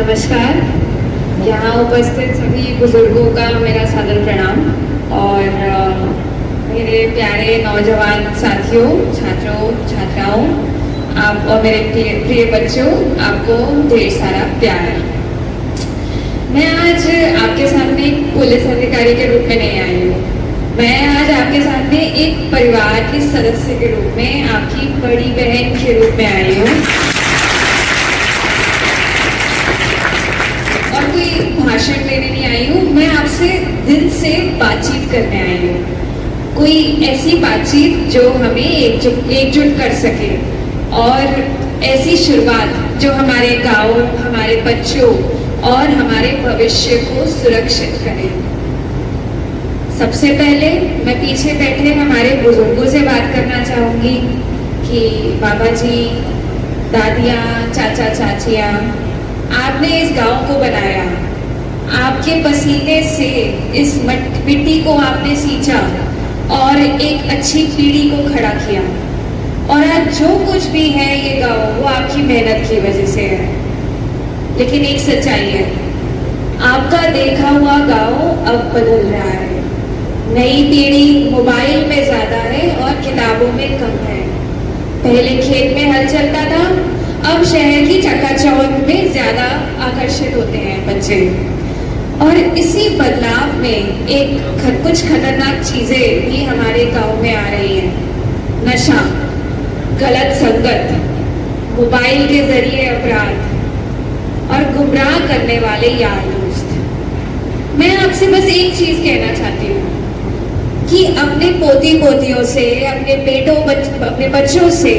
नमस्कार। यहाँ उपस्थित सभी बुजुर्गों का मेरा सादर प्रणाम और मेरे प्यारे नौजवान साथियों, छात्रों, छात्राओं, आप और मेरे प्रिय बच्चों, आपको ढेर सारा प्यार। मैं आज आपके सामने एक पुलिस अधिकारी के रूप में नहीं आई हूँ। मैं आज आपके सामने एक परिवार के सदस्य के रूप में, आपकी बड़ी बहन के रूप में आई हूँ और कोई भाषण देने नहीं आई हूँ। मैं आपसे दिल से बातचीत करने आई हूँ, कोई ऐसी बातचीत जो हमें एकजुट कर सके और ऐसी शुरुआत जो हमारे गांव, हमारे बच्चों और हमारे भविष्य को सुरक्षित करे। सबसे पहले मैं पीछे बैठे हमारे बुजुर्गों से बात करना चाहूँगी कि बाबा जी, दादियाँ, चाचा चाचियाँ, आपने इस गांव को बनाया, आपके पसीने से इस मिट्टी को आपने सींचा और एक अच्छी पीढ़ी को खड़ा किया और आज जो कुछ भी है ये गांव, वो आपकी मेहनत की वजह से है। लेकिन एक सच्चाई है, आपका देखा हुआ गांव अब बदल रहा है। नई पीढ़ी मोबाइल में ज्यादा है और किताबों में कम है। पहले खेत में हल चलता था, अब शहर की चकाचौंध में ज्यादा आकर्षित होते हैं बच्चे। और इसी बदलाव में कुछ खतरनाक चीजें भी हमारे गांव में आ रही हैं। नशा, गलत संगत, मोबाइल के जरिए अपराध और गुमराह करने वाले यार दोस्त। मैं आपसे बस एक चीज कहना चाहती हूँ कि अपने पोती पोतियों से, अपने बच्चों से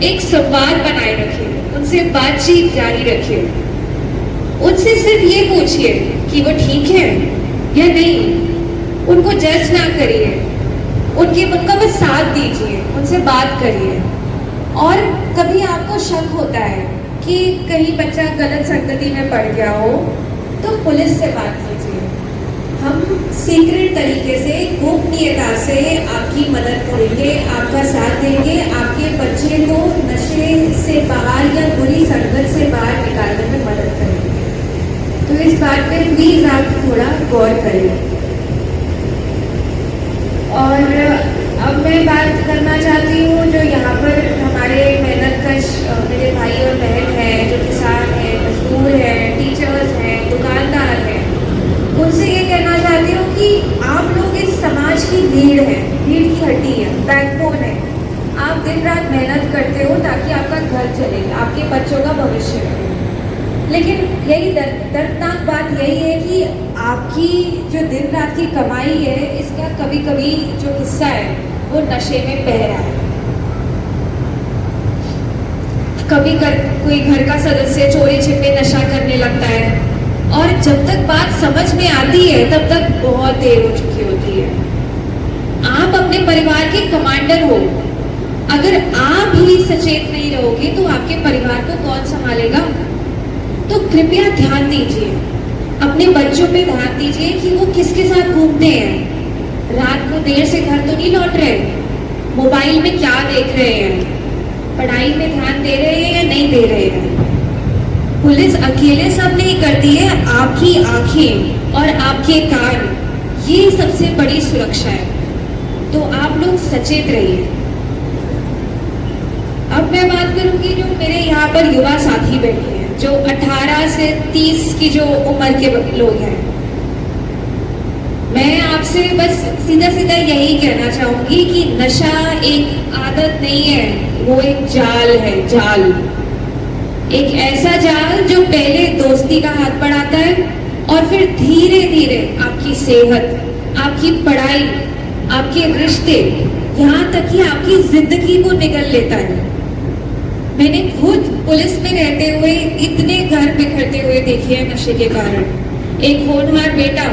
एक संवाद बनाए रखिए, उनसे बातचीत जारी रखिए। उनसे सिर्फ ये पूछिए कि वो ठीक है या नहीं। उनको जज ना करिए, उनका बस साथ दीजिए, उनसे बात करिए। और कभी आपको शक होता है कि कहीं बच्चा गलत संगति में पड़ गया हो तो पुलिस से बात कीजिए। हम सीक्रेट तरीके से, गोपनीयता से आपकी मदद करेंगे, आपका साथ देंगे, आपके बच्चे को नशे से बाहर या बुरी संगत से बाहर निकालने में मदद करेंगे। तो इस बात पे प्लीज आप थोड़ा गौर करें। और अब मैं बात करना चाहती हूँ जो यहाँ पर हमारे मेहनतकश मेरे भाई और बहन हैं, जो किसान हैं, मजदूर हैं, टीचर्स हैं, दुकानदार हैं, उनसे ये कहना चाहती हूँ कि आप लोग इस समाज की रीढ़ है, रीढ़ की हड्डी है, बैकबोन है। आप दिन रात मेहनत करते हो ताकि आपका घर चले, आपके बच्चों का भविष्य बने। लेकिन यही दर्दनाक बात यही है कि आपकी जो दिन रात की कमाई है, इसका कभी कभी जो हिस्सा है वो नशे में बह रहा है। कोई घर का सदस्य चोरी छिपे नशा करने लगता है और जब तक बात समझ में आती है तब तक बहुत देर हो चुकी होती है। आप अपने परिवार के कमांडर हो, अगर आप ही सचेत नहीं रहोगे तो आपके परिवार को कौन संभालेगा? तो कृपया ध्यान दीजिए, अपने बच्चों पे ध्यान दीजिए कि वो किसके साथ घूमते हैं, रात को देर से घर तो नहीं लौट रहे, मोबाइल में क्या देख रहे हैं, पढ़ाई में ध्यान दे रहे हैं या नहीं दे रहे हैं। पुलिस अकेले सब नहीं करती है, आपकी आंखें और आपके कान ये सबसे बड़ी सुरक्षा है। तो आप लोग सचेत रहिए। अब मैं बात करूंगी जो मेरे यहाँ पर युवा साथी बैठे हैं, जो 18 से 30 की जो उम्र के लोग हैं। मैं आपसे बस सीधा सीधा यही कहना चाहूंगी कि नशा एक आदत नहीं है, वो एक जाल है, जाल। एक ऐसा जाल जो पहले दोस्ती का हाथ बढ़ाता है और फिर धीरे धीरे आपकी सेहत, आपकी पढ़ाई, आपके रिश्ते, यहाँ तक कि आपकी जिंदगी को निगल लेता है। मैंने खुद पुलिस में रहते हुए इतने घर बिखरते हुए देखे हैं नशे के कारण। एक होनहार बेटा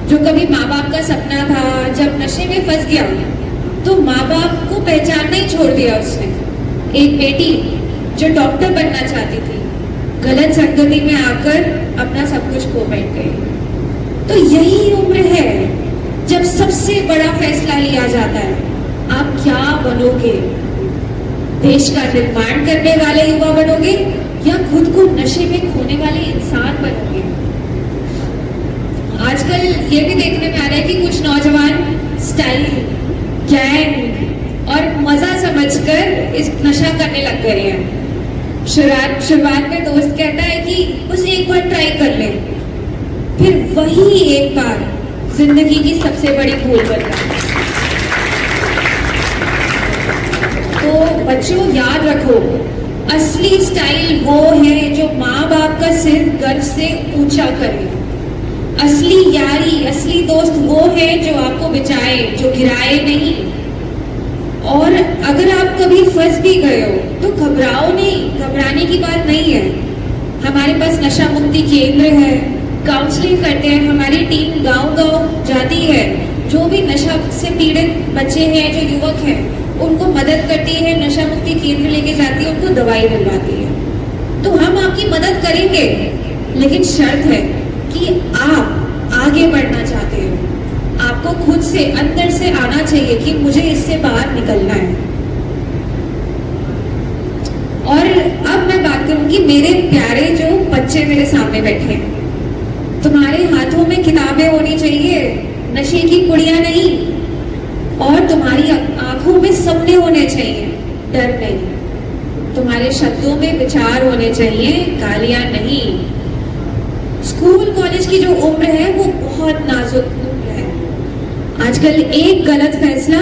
जो कभी माँ बाप का सपना था, जब नशे में फंस गया तो माँ बाप को पहचानना ही छोड़ दिया उसने। एक बेटी जो डॉक्टर बनना चाहती थी, गलत संगति में आकर अपना सब कुछ खो बैठ गई। तो यही उम्र है जब सबसे बड़ा फैसला लिया जाता है, आप क्या बनोगे? देश का निर्माण करने वाले युवा बनोगे या खुद को नशे में खोने वाले वाले इंसान बनोगे। आजकल ये भी देखने में आ रहा है कि कुछ नौजवान स्टाइल, गैंग और मजा समझकर इस नशा करने लग गए हैं। शुरुआत में दोस्त कहता है कि बस एक बार ट्राई कर ले, फिर वही एक बार जिंदगी की सबसे बड़ी भूल बनता है। तो बच्चों याद रखो, असली स्टाइल वो है जो माँ बाप का सिर गर्व से ऊंचा करे। असली यारी, असली दोस्त वो है जो आपको बचाए, जो गिराए नहीं। और अगर आप कभी फंस भी गए हो तो घबराओ नहीं, घबराने की बात नहीं है। हमारे पास नशा मुक्ति केंद्र है, काउंसलिंग करते हैं, हमारी टीम गांव-गांव जाती है। जो भी नशा से पीड़ित बच्चे हैं, जो युवक हैं, उनको मदद करती है, नशा मुक्ति केंद्र लेके जाती है, उनको दवाई दिलवाती है। तो हम आपकी मदद करेंगे, लेकिन शर्त है कि आप आगे बढ़ना चाहते हो। आपको खुद से अंदर से आना चाहिए कि मुझे इससे बाहर निकलना है। और अब मैं बात करूंगी मेरे प्यारे जो बच्चे मेरे सामने बैठे हैं। तुम्हारे हाथों में किताबें होनी चाहिए, नशे की पुड़िया नहीं। और तुम्हारी आंखों में सपने होने चाहिए, डर नहीं। तुम्हारे शब्दों में विचार होने चाहिए, गालियां नहीं। स्कूल कॉलेज की जो उम्र है वो बहुत नाजुक उम्र है। आजकल एक गलत फैसला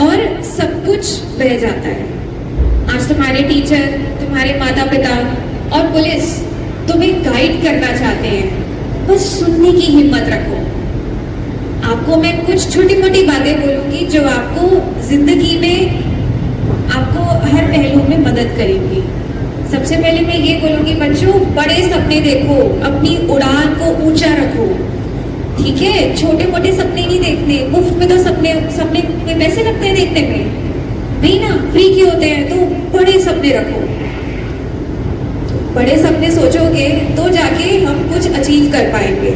और सब कुछ बह जाता है। आज तुम्हारे टीचर, तुम्हारे माता पिता और पुलिस तुम्हें गाइड करना चाहते हैं, बस सुनने की हिम्मत रखो। आपको मैं कुछ छोटी मोटी बातें बोलूंगी जो आपको जिंदगी में, आपको हर पहलू में मदद करेंगी। सबसे पहले मैं ये बोलूंगी, बच्चों बड़े सपने देखो, अपनी उड़ान को ऊंचा रखो, ठीक है? छोटे मोटे सपने नहीं देखने। मुफ्त में तो सपने में पैसे लगते हैं देखने में, नहीं ना, फ्री के होते हैं। तो बड़े सपने रखो, बड़े सपने सोचोगे तो जाके हम कुछ अचीव कर पाएंगे।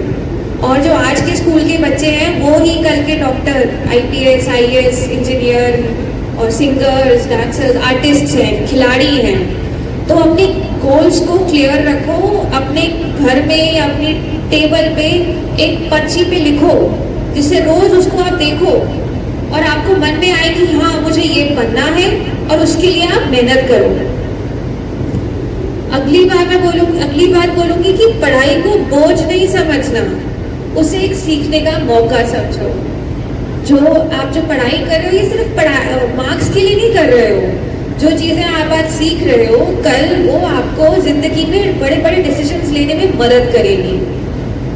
और जो आज के स्कूल के बच्चे हैं वो ही कल के डॉक्टर, IPS, IAS, इंजीनियर और सिंगर्स, डांसर्स, आर्टिस्ट हैं, खिलाड़ी हैं। तो अपने गोल्स को क्लियर रखो, अपने घर में या अपनी टेबल पे एक पर्ची पे लिखो, जिससे रोज उसको आप देखो और आपको मन में आए कि हाँ मुझे ये बनना है, और उसके लिए आप मेहनत करो। अगली बात बोलूंगी कि पढ़ाई को बोझ नहीं समझना, उसे एक सीखने का मौका समझो। जो पढ़ाई कर रहे हो ये सिर्फ मार्क्स के लिए नहीं कर रहे हो। जो चीजें आप आज सीख रहे हो, कल वो आपको जिंदगी में बड़े बड़े डिसीजंस लेने में मदद करेगी।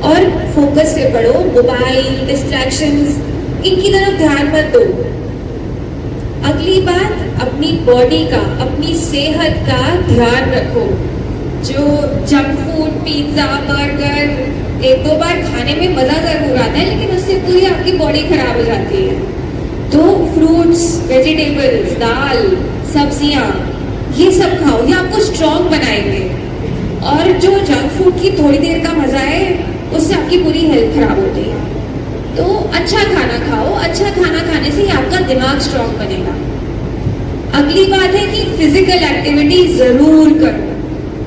और फोकस से पढ़ो, मोबाइल डिस्ट्रैक्शंस इनकी तरफ ध्यान मत दो। अगली बात, अपनी बॉडी का, अपनी सेहत का ध्यान रखो। जो जंक फूड, पिज्जा, बर्गर एक दो बार खाने में मजा जरूर आता है, लेकिन उससे पूरी आपकी बॉडी खराब हो जाती है। तो फ्रूट्स, वेजिटेबल्स, दाल, सब्जियां, ये सब खाओ, ये आपको स्ट्रॉन्ग बनाएंगे। और जो जंक फूड की थोड़ी देर का मजा है, उससे आपकी पूरी हेल्थ खराब होती है। तो अच्छा खाना खाओ, अच्छा खाना खाने से ही आपका दिमाग स्ट्रॉन्ग बनेगा। अगली बात है कि फिजिकल एक्टिविटी जरूर करो।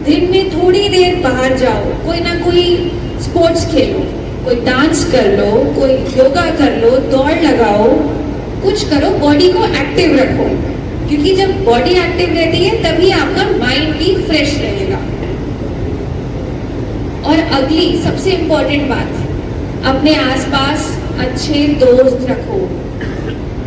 दिन में थोड़ी देर बाहर जाओ, कोई ना कोई स्पोर्ट्स खेलो, कोई डांस कर लो, कोई योगा कर लो, दौड़ लगाओ, कुछ करो, बॉडी को एक्टिव रखो। क्योंकि जब बॉडी एक्टिव रहती है तभी आपका माइंड भी फ्रेश रहेगा। और अगली सबसे इंपॉर्टेंट बात, अपने आसपास अच्छे दोस्त रखो।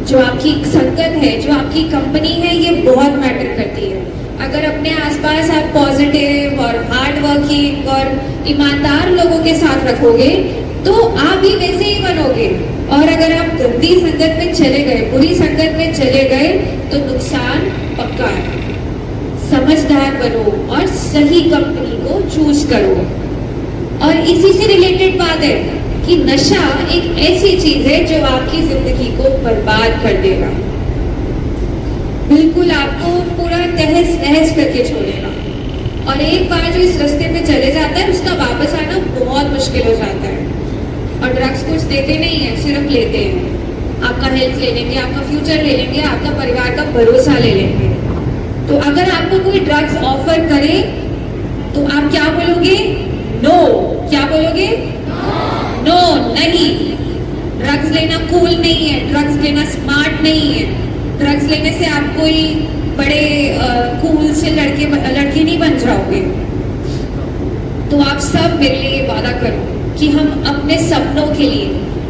जो आपकी संगत है, जो आपकी कंपनी है, ये बहुत मैटर करती है। अगर अपने आसपास आप पॉजिटिव और हार्ड वर्किंग और ईमानदार लोगों के साथ रखोगे तो आप भी वैसे ही बनोगे। और अगर आप गंदी संगत में चले गए, बुरी संगत में चले गए, तो नुकसान पक्का है। समझदार बनो और सही कंपनी को चूज करो। और इसी से रिलेटेड बात है कि नशा एक ऐसी चीज है जो आपकी जिंदगी को बर्बाद कर देगा, बिल्कुल आपको पूरा तहस नहस करके छोड़ेगा। और एक बार जो इस रास्ते पे चले जाता है, उसका वापस आना बहुत मुश्किल हो जाता है। और ड्रग्स कुछ देते नहीं है, सिर्फ लेते हैं। आपका हेल्थ ले लेंगे, आपका फ्यूचर ले लेंगे, आपका परिवार का भरोसा ले लेंगे। तो अगर आपको कोई ड्रग्स ऑफर करे तो आप क्या बोलोगे? नो। क्या बोलोगे? नो, नहीं। ड्रग्स लेना कूल नहीं है, ड्रग्स लेना स्मार्ट नहीं है, ड्रग्स लेने से आप कोई बड़े कूल से लड़के नहीं बन जाओगे। तो आप सब मेरे लिए वादा करो कि हम अपने सपनों के लिए,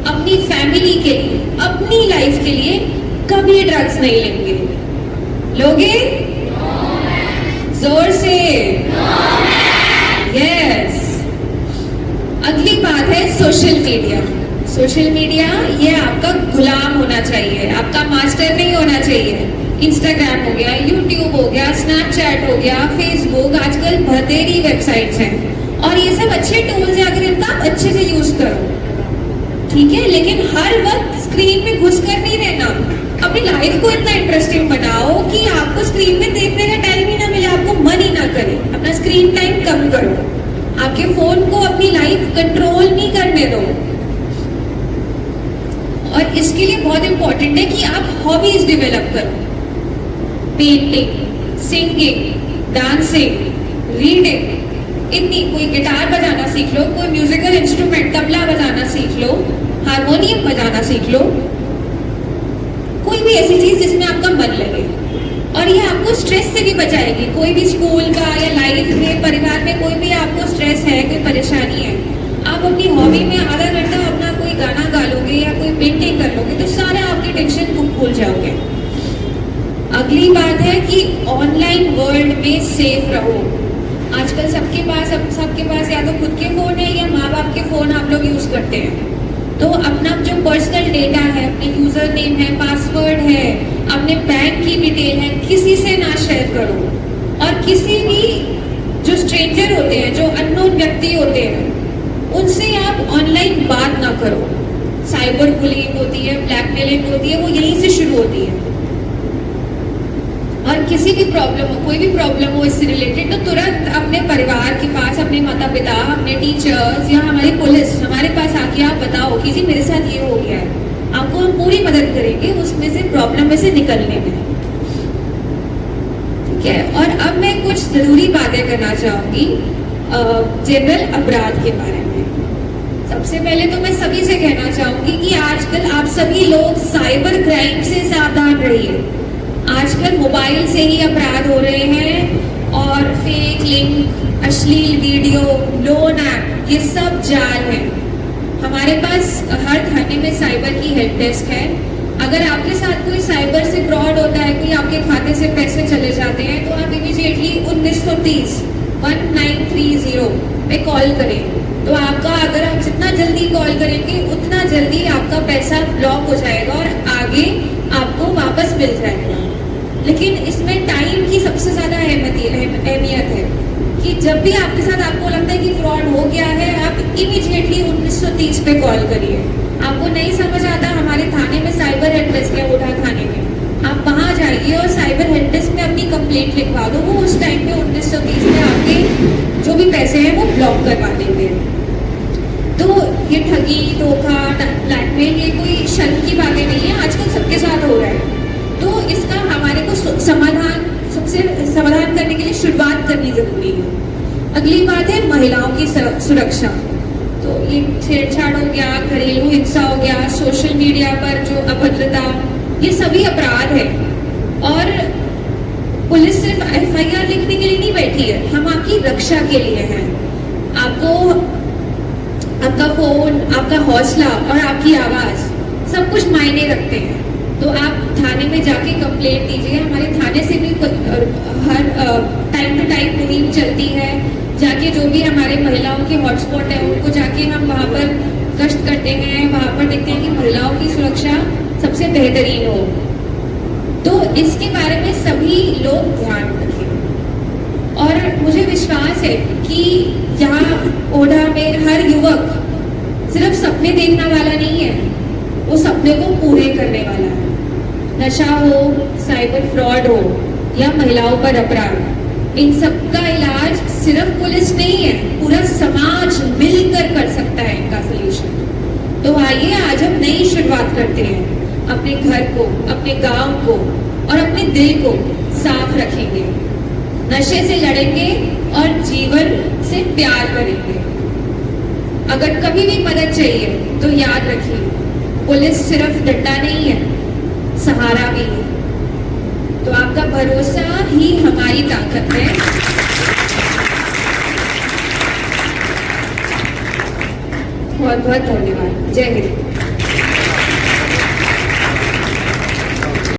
अपनी फैमिली के लिए, अपनी लाइफ के लिए कभी ड्रग्स नहीं लेंगे। लोगे? जोर से यस। अगली बात है सोशल मीडिया। सोशल मीडिया ये आपका गुलाम होना चाहिए, आपका मास्टर नहीं होना चाहिए। इंस्टाग्राम हो गया, यूट्यूब हो गया, स्नैपचैट हो गया, फेसबुक, आजकल बतेरी वेबसाइट्स हैं और ये सब अच्छे टूल्स हैं अगर इनका आप अच्छे से यूज करो, ठीक है। लेकिन हर वक्त स्क्रीन में घुस कर नहीं रहना। अपनी लाइफ को इतना इंटरेस्टिंग बनाओ कि आपको स्क्रीन में देखने का टाइम ही ना मिले, आपको मन ही ना करे। अपना स्क्रीन टाइम कम करो, आपके फोन को अपनी लाइफ कंट्रोल नहीं करने दो। और इसके लिए बहुत इंपॉर्टेंट है कि आप हॉबीज डेवलप करो। पेंटिंग, सिंगिंग, डांसिंग, रीडिंग, इतनी। कोई गिटार बजाना सीख लो, कोई म्यूजिकल इंस्ट्रूमेंट, तबला बजाना सीख लो, हारमोनियम बजाना सीख लो, कोई भी ऐसी चीज जिसमें आपका मन लगे। और ये आपको स्ट्रेस से भी बचाएगी। कोई भी स्कूल का या लाइफ में, परिवार में कोई भी आपको स्ट्रेस है, कोई परेशानी है, आप अपनी हॉबी में आधा घंटा अपना कोई गाना गा लोगे या कोई पेंटिंग कर लोगे तो सारे आपके टेंशन को भूल जाओगे। अगली बात है कि ऑनलाइन वर्ल्ड में सेफ रहो। आजकल सबके पास या तो खुद के फोन है या माँ बाप के फोन आप लोग यूज करते हैं। तो अपना जो पर्सनल डेटा है, अपने यूजर नेम है, पासवर्ड है, अपने बैंक की डिटेल है, किसी से ना शेयर करो। और किसी भी जो स्ट्रेंजर होते हैं, जो अननोन व्यक्ति होते हैं, उनसे आप ऑनलाइन बात ना करो। साइबर बुलिंग होती है, ब्लैकमेलिंग होती है, वो यहीं से शुरू होती है। और किसी भी प्रॉब्लम हो, कोई भी प्रॉब्लम हो इससे रिलेटेड, तो तुरंत अपने परिवार के पास, अपने माता पिता, अपने टीचर्स या हमारी पुलिस, हमारे पास आके आप बताओ कि जी मेरे साथ ये हो गया है। आपको हम पूरी मदद करेंगे उसमें से, प्रॉब्लम में से निकलने में, ठीक है। और अब मैं कुछ जरूरी बातें करना चाहूंगी जनरल अपराध के बारे में। सबसे पहले तो मैं सभी से कहना चाहूंगी कि आजकल आप सभी लोग साइबर क्राइम से सावधान रहिए। आजकल मोबाइल से ही अपराध हो रहे हैं और फेक लिंक, अश्लील वीडियो, लोन ऐप, ये सब जाल है। हमारे पास हर थाने में साइबर की हेल्प डेस्क है। अगर आपके साथ कोई साइबर से फ्रॉड होता है, कोई आपके खाते से पैसे चले जाते हैं, तो आप इमीडिएटली 1930 1930 पे कॉल करें। तो आपका, अगर आप जितना जल्दी कॉल करेंगे उतना जल्दी आपका पैसा ब्लॉक हो जाएगा और आगे आपको वापस मिल जाएगा। लेकिन इसमें टाइम की सबसे ज़्यादा अहमियत है कि जब भी आपके साथ आपको लगता है कि फ्रॉड हो गया है, आप इमीडिएटली 1930 पे कॉल करिए। आपको नहीं समझ आता, हमारे थाने में साइबर हेल्प डेस्क है, ओढ़ा थाने में, आप वहाँ जाइए और साइबर हेल्प डेस्क में अपनी कंप्लेंट लिखवा दो। वो उस टाइम पे 1930 में आपके जो भी पैसे हैं वो ब्लॉक करवा देंगे। तो ये ठगी, धोखा, ब्लैकमेल, ये कोई शक की बातें नहीं है, आजकल सबके साथ हो रहा है। तो इसका हमारे को समाधान करने के लिए शुरुआत करनी जरूरी है। अगली बात है महिलाओं की सुरक्षा। तो ये छेड़छाड़ हो गया, घरेलू हिंसा हो गया, सोशल मीडिया पर जो अभद्रता, ये सभी अपराध है। और पुलिस सिर्फ FIR लिखने के लिए नहीं बैठी है, हम आपकी रक्षा के लिए हैं। आपको आपका फोन, आपका हौसला और आपकी आवाज सब कुछ मायने रखते हैं। तो आप थाने में जाके कंप्लेंट दीजिए। हमारे थाने से भी हर टाइम टू टाइम मुहिम चलती है। जाके जो भी हमारे महिलाओं के हॉटस्पॉट है उनको जाके हम वहाँ पर गश्त करते हैं, वहाँ पर देखते हैं कि महिलाओं की सुरक्षा सबसे बेहतरीन हो। तो इसके बारे में सभी लोग ध्यान रखें। और मुझे विश्वास है कि यहाँ ओढ़ा में हर युवक सिर्फ सपने देखने वाला नहीं है, वो सपने को पूरे करने वाला है। नशा हो, साइबर फ्रॉड हो या महिलाओं पर अपराध, इन सब का इलाज सिर्फ पुलिस नहीं है, पूरा समाज मिलकर कर सकता है इनका सलूशन। तो आइए आज हम नई शुरुआत करते हैं। अपने घर को, अपने गांव को और अपने दिल को साफ रखेंगे। नशे से लड़ेंगे और जीवन से प्यार करेंगे। अगर कभी भी मदद चाहिए तो याद रखिए, पुलिस सिर्फ डंडा नहीं है, सहारा भी है। तो आपका भरोसा ही हमारी ताकत है। बहुत बहुत धन्यवाद। जय हिंद।